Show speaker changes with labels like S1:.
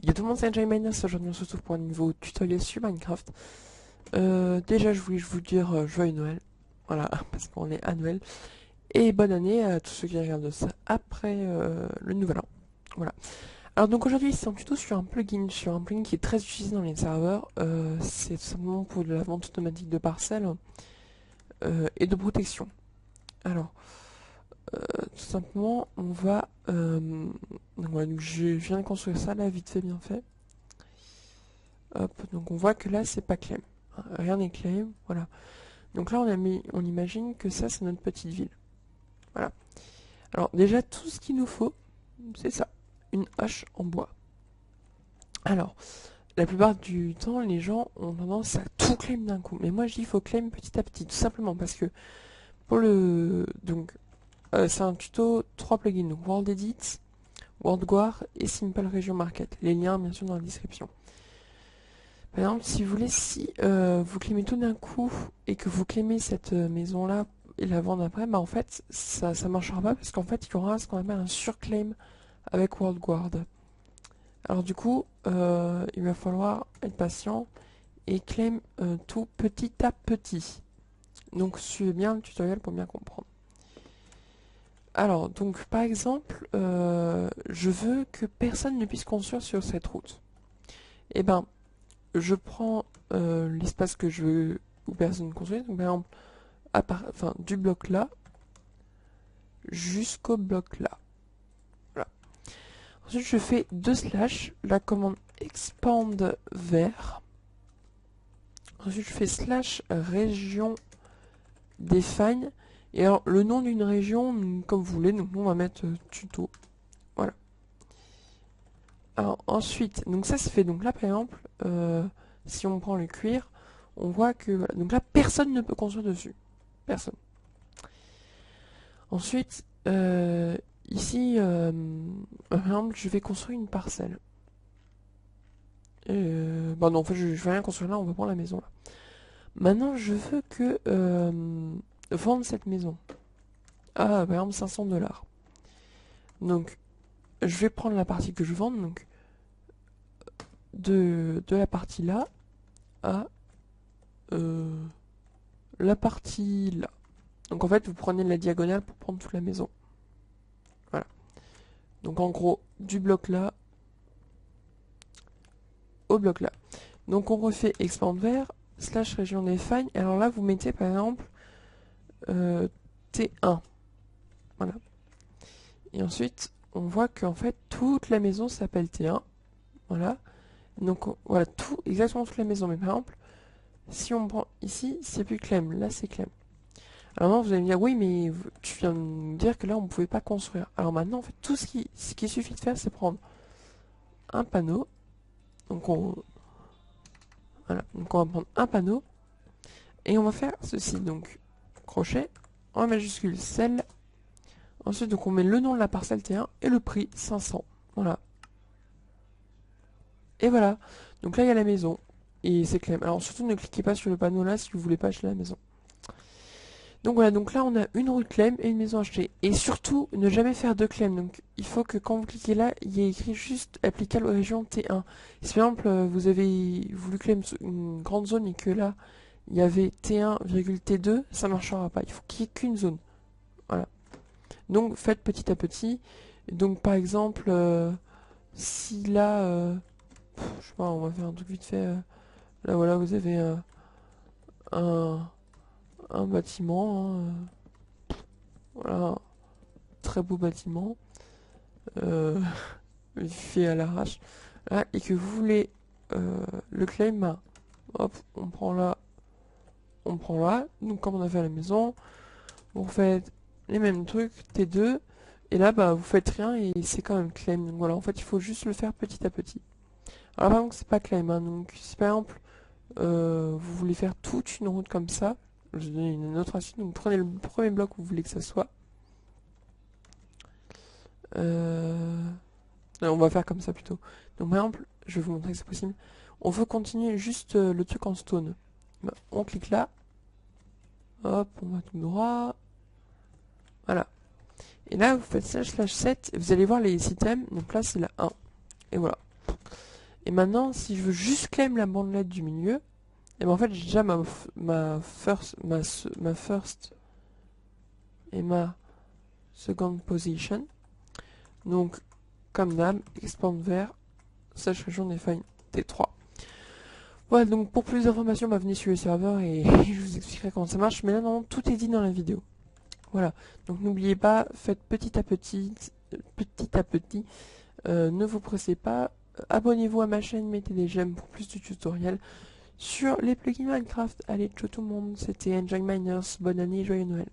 S1: Yo tout le monde, c'est Jay Minus. Aujourd'hui on se retrouve pour un nouveau tutoriel sur Minecraft. Déjà je voulais vous dire joyeux Noël, voilà, parce qu'on est à Noël. Et bonne année à tous ceux qui regardent ça après le nouvel an. Voilà. Alors donc aujourd'hui c'est un tuto sur un plugin qui est très utilisé dans les serveurs. C'est tout simplement pour de la vente automatique de parcelles et de protection. Alors, tout simplement on va... donc voilà, donc je viens de construire ça là, vite fait, bien fait. Hop, donc on voit que là c'est pas claim. Rien n'est claim, voilà. Donc là on imagine que ça c'est notre petite ville. Voilà. Alors déjà tout ce qu'il nous faut, c'est ça, une hache en bois. Alors, la plupart du temps les gens ont tendance à tout claim d'un coup. Mais moi je dis il faut claim petit à petit, tout simplement parce que pour le... Donc c'est un tuto 3 plugins, donc World Edit, World Guard et Simple Region Market. Les liens bien sûr dans la description. Par exemple, si vous voulez, si vous claimez tout d'un coup et que vous claimez cette maison-là et la vendre après, bah en fait, ça marchera pas parce qu'en fait, il y aura ce qu'on appelle un surclaim avec World Guard. Alors du coup, il va falloir être patient et claim tout petit à petit. Donc suivez bien le tutoriel pour bien comprendre. Alors, donc par exemple, je veux que personne ne puisse construire sur cette route. Eh ben, je prends l'espace que je veux où personne construit, donc par exemple du bloc là jusqu'au bloc là. Voilà. Ensuite je fais 2 slash, la commande expand vers. Ensuite je fais slash région define. Et alors le nom d'une région, comme vous voulez, donc nous on va mettre tuto. Voilà. Alors ensuite, donc ça se fait, donc là par exemple, si on prend le cuir, on voit que, voilà, donc là personne ne peut construire dessus. Personne. Ensuite, ici, par exemple, je vais construire une parcelle. Bon non, en fait, je vais rien construire là, on va prendre la maison là. Maintenant, je veux que vendre cette maison. Ah, par exemple, 500 $. Donc, je vais prendre la partie que je vends, donc de la partie là à la partie là. Donc en fait, vous prenez la diagonale pour prendre toute la maison. Voilà. Donc en gros, du bloc là au bloc là. Donc on refait expand vers slash région define. Alors là, vous mettez par exemple T1. Voilà. Et ensuite, on voit qu'en fait, toute la maison s'appelle T1. Voilà. Donc voilà, tout, exactement toute la maison. Mais par exemple, si on prend ici, c'est plus claim. Là, c'est claim. Alors maintenant, vous allez me dire, oui, mais tu viens de me dire que là, on ne pouvait pas construire. Alors maintenant, en fait, tout ce qu'il suffit de faire, c'est prendre un panneau. Donc voilà. Donc on va prendre un panneau. Et on va faire ceci. Donc, crochet, en majuscule, celle. Ensuite, donc on met le nom de la parcelle T1 et le prix 500. Voilà. Et voilà. Donc là, il y a la maison. Et c'est claim. Alors surtout, ne cliquez pas sur le panneau là si vous voulez pas acheter la maison. Donc voilà, donc là on a une route claim et une maison achetée. Et surtout, ne jamais faire de claim. Donc il faut que quand vous cliquez là, il y ait écrit juste applicable aux régions T1. Si par exemple vous avez voulu claim une grande zone et que là il y avait T1, T2, ça marchera pas. Il faut qu'il n'y ait qu'une zone. Voilà. Donc faites petit à petit. Donc par exemple, si là, je sais pas, on va faire un truc vite fait. Là voilà, vous avez un, un bâtiment. Voilà, très beau bâtiment. Fait à l'arrache. Là, et que vous voulez le claim, bah, hop, on prend là, on prend là. Donc comme on a fait à la maison, vous faites les mêmes trucs, T2. Et là, bah, vous faites rien et c'est quand même claim. Donc voilà, en fait, il faut juste le faire petit à petit. Alors par exemple, c'est pas claim. Hein, donc si par exemple, vous voulez faire toute une route comme ça, je vais vous donner une autre astuce. Donc prenez le premier bloc où vous voulez que ça soit. On va faire comme ça plutôt. Donc par exemple, je vais vous montrer que c'est possible. On veut continuer juste le truc en stone. Bah, on clique là. Hop, on va tout droit. Voilà. Et là, vous faites slash 7. Et vous allez voir les items. Donc là, c'est la 1. Et voilà. Et maintenant, si je veux juste claim la bandelette du milieu, et ben en fait j'ai déjà ma first et ma second position. Donc comme d'hab, expand vers slash région define T3. Voilà, donc pour plus d'informations, venez sur le serveur et je vous expliquerai comment ça marche. Mais là, non, tout est dit dans la vidéo. Voilà, donc n'oubliez pas, faites petit à petit, ne vous pressez pas. Abonnez-vous à ma chaîne, mettez des j'aime pour plus de tutoriels sur les plugins Minecraft. Allez, ciao tout le monde, c'était Enjoy Miners, bonne année, joyeux Noël.